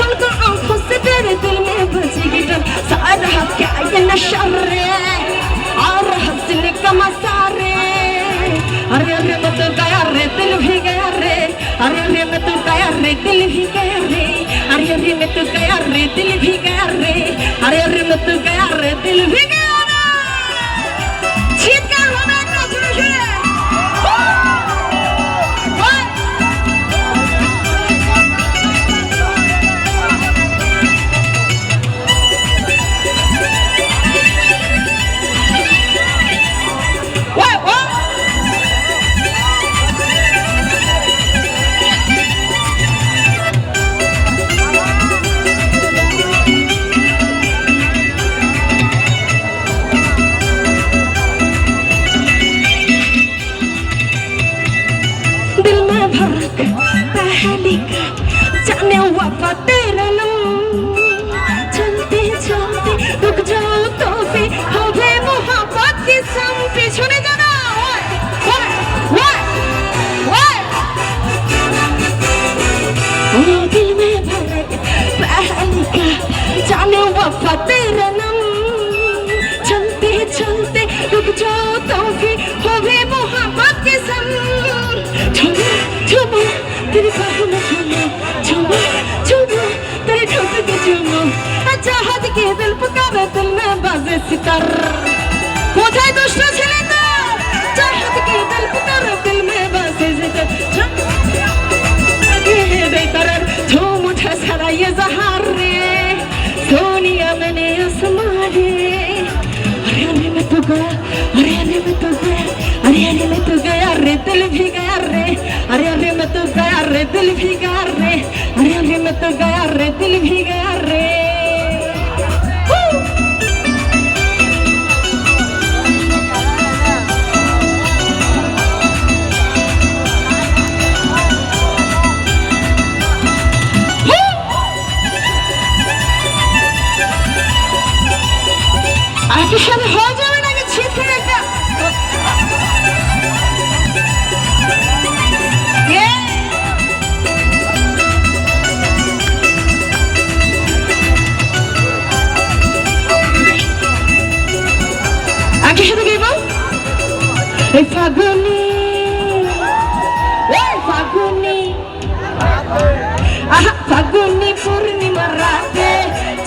झलका आंखों से तेरे दिल में बजी गिटार सारा क्या ये नशा रे और हंसने का मसारे अरे अरे मैं तो गया रे दिल भी गया रे अरे अरे मैं तो गया रे दिल भी गया रे अरे अरे मैं तो गया रे दिल भी गया रे अरे अरे मैं तो गया रे दिल भी गया रे চিৎকার হবে একটা জোরে জোরে पहली का जाने वफा तेरा नाम चलते चलते रुक जाओ तो भी होवे मोहब्बत की सम पीछे जाना ओ दिल में भरे पहली का जाने वफा तेरा नाम चलते चलते रुक जाओ तो भी होवे मोहब्बत की सम झूमो तेरी बाहों में झूमो झूमो झूमो तेरे ठोक के झूमो चाहत के दिल पुकारे दिल में बाजे सितार कोথায় দুষ্ট ছেলে তোর चाहत के दिल पुकारे दिल में बाजे सितार ये बेकरार झूम उठा सारा ये ज़हार रे सोनिया मैंने आसमां रे अरे अरे मैं तो गया अरे अरे मैं तो गया अरे अरे मैं तो गया रे दिल भी गया रे अरे अरे मैं तो गया रे दिल भी गया रे अरे अरे मैं तो गया रे दिल भी गया रे आपके साथ हो जाए ना कि छीट करेगा आपके साथ गई वो फागुनी फागुनी आहा फागुनी पूर्णिमा राते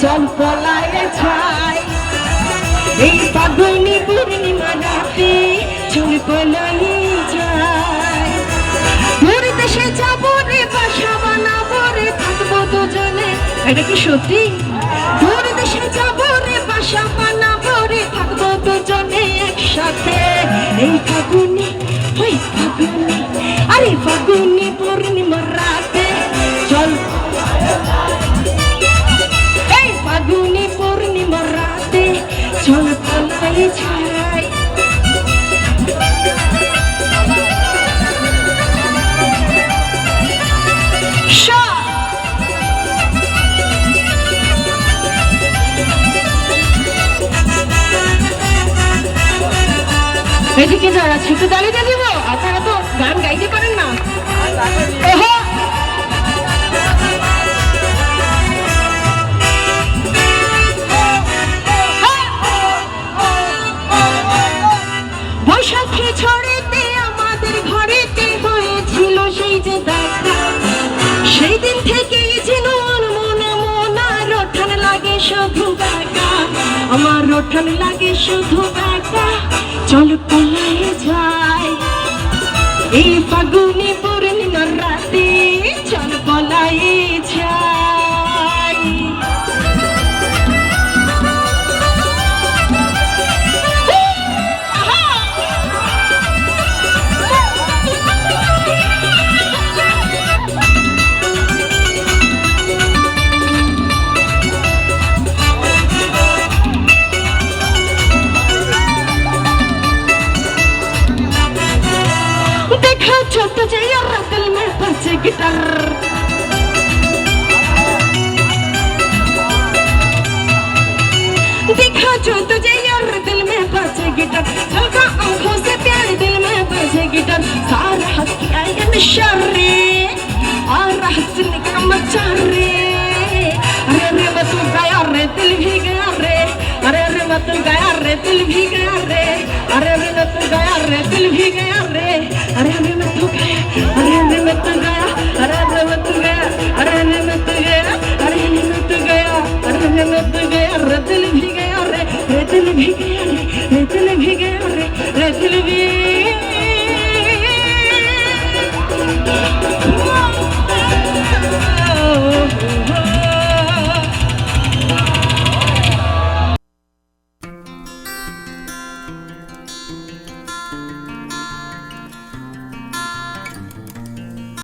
चल पलाए छाई এই ফাগুনি পূর্ণিমা রাতে চল পলাই যায় দূর দেশে যাব রে বাসা বানাবো রে থাকবো দুজনে এটা কি সত্যি দূর দেশে যাব রে বাসা বানাবো রে থাকবো দুজনে একসাথে এই ফাগুনি ওই ফাগুনি আরে ফাগুনি পূর্ণিমা রাতে চল এই ফাগুনি পূর্ণিমা রাতে চল পলাই যায় এদিকে যারা ছোট তালিকা দিব আপনারা তো গান গাইতে পারেন না বৈশাখী ছড়েতে আমাদের ঘরেতে হয়েছিল সেই যে দেখা সেই দিন থেকেই যেন মনে মনে রোঠান লাগে শুধু একা আমার রোঠান লাগে শুধু একা চল পলাই যায় এই ফাগুনি পূর্ণিমার রাতে চল পলাই যায় छोट जैया दिल में बजे गिटार देखा जो तुझे यार दिल में बजे गिटार झलका आंखों से प्यार दिल में बजे गिटार सारा हंस के आया नशा रे और हंसने का मचा रे ही गया